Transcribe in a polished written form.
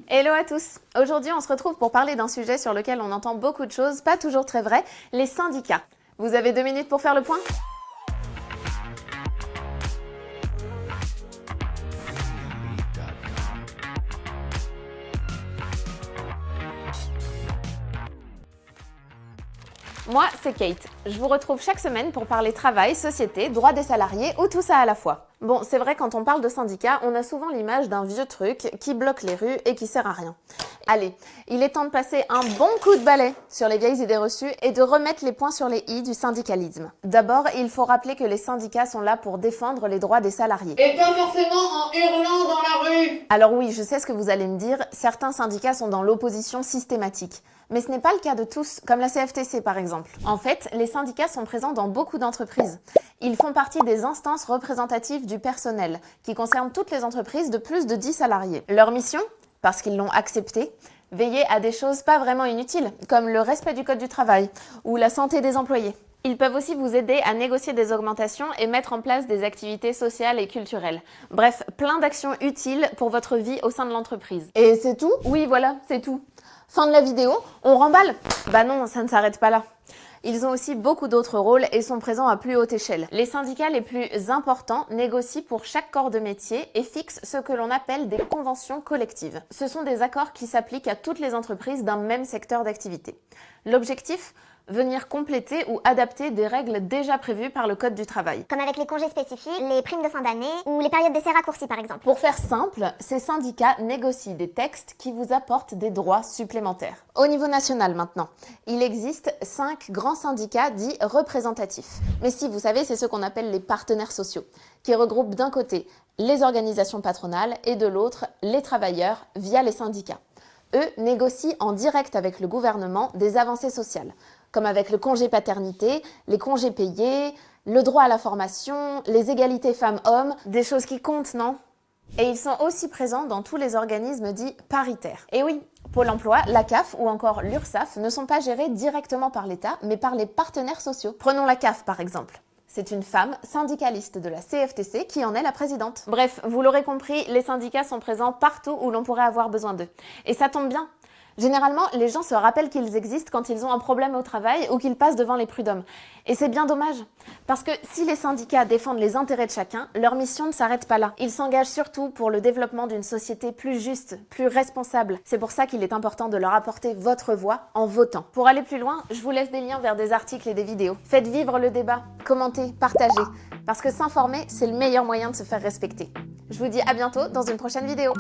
Hello à tous! Aujourd'hui, on se retrouve pour parler d'un sujet sur lequel on entend beaucoup de choses, pas toujours très vraies, les syndicats. Vous avez 2 minutes pour faire le point? Moi, c'est Kate. Je vous retrouve chaque semaine pour parler travail, société, droits des salariés ou tout ça à la fois. Bon, c'est vrai, quand on parle de syndicats, on a souvent l'image d'un vieux truc qui bloque les rues et qui sert à rien. Allez, il est temps de passer un bon coup de balai sur les vieilles idées reçues et de remettre les points sur les i du syndicalisme. D'abord, il faut rappeler que les syndicats sont là pour défendre les droits des salariés. Et pas forcément en hurlant dans la rue. Alors oui, je sais ce que vous allez me dire, certains syndicats sont dans l'opposition systématique. Mais ce n'est pas le cas de tous, comme la CFTC par exemple. En fait, les syndicats sont présents dans beaucoup d'entreprises. Ils font partie des instances représentatives du personnel, qui concernent toutes les entreprises de plus de 10 salariés. Leur mission, parce qu'ils l'ont accepté, veiller à des choses pas vraiment inutiles, comme le respect du code du travail ou la santé des employés. Ils peuvent aussi vous aider à négocier des augmentations et mettre en place des activités sociales et culturelles. Bref, plein d'actions utiles pour votre vie au sein de l'entreprise. Et c'est tout? Oui, voilà, c'est tout. Fin de la vidéo, on remballe? Bah non, ça ne s'arrête pas là. Ils ont aussi beaucoup d'autres rôles et sont présents à plus haute échelle. Les syndicats les plus importants négocient pour chaque corps de métier et fixent ce que l'on appelle des conventions collectives. Ce sont des accords qui s'appliquent à toutes les entreprises d'un même secteur d'activité. L'objectif ? Venir compléter ou adapter des règles déjà prévues par le Code du travail. Comme avec les congés spécifiques, les primes de fin d'année ou les périodes d'essai raccourcies par exemple. Pour faire simple, ces syndicats négocient des textes qui vous apportent des droits supplémentaires. Au niveau national maintenant, il existe 5 grands syndicats dits représentatifs. Mais si, vous savez, c'est ceux qu'on appelle les partenaires sociaux, qui regroupent d'un côté les organisations patronales et de l'autre les travailleurs via les syndicats. Eux négocient en direct avec le gouvernement des avancées sociales, comme avec le congé paternité, les congés payés, le droit à la formation, les égalités femmes-hommes, des choses qui comptent, non? Et ils sont aussi présents dans tous les organismes dits paritaires. Et oui, Pôle emploi, la CAF ou encore l'URSSAF ne sont pas gérés directement par l'État, mais par les partenaires sociaux. Prenons la CAF par exemple. C'est une femme syndicaliste de la CFTC qui en est la présidente. Bref, vous l'aurez compris, les syndicats sont présents partout où l'on pourrait avoir besoin d'eux. Et ça tombe bien. Généralement, les gens se rappellent qu'ils existent quand ils ont un problème au travail ou qu'ils passent devant les prud'hommes. Et c'est bien dommage, parce que si les syndicats défendent les intérêts de chacun, leur mission ne s'arrête pas là. Ils s'engagent surtout pour le développement d'une société plus juste, plus responsable. C'est pour ça qu'il est important de leur apporter votre voix en votant. Pour aller plus loin, je vous laisse des liens vers des articles et des vidéos. Faites vivre le débat, commentez, partagez, parce que s'informer, c'est le meilleur moyen de se faire respecter. Je vous dis à bientôt dans une prochaine vidéo.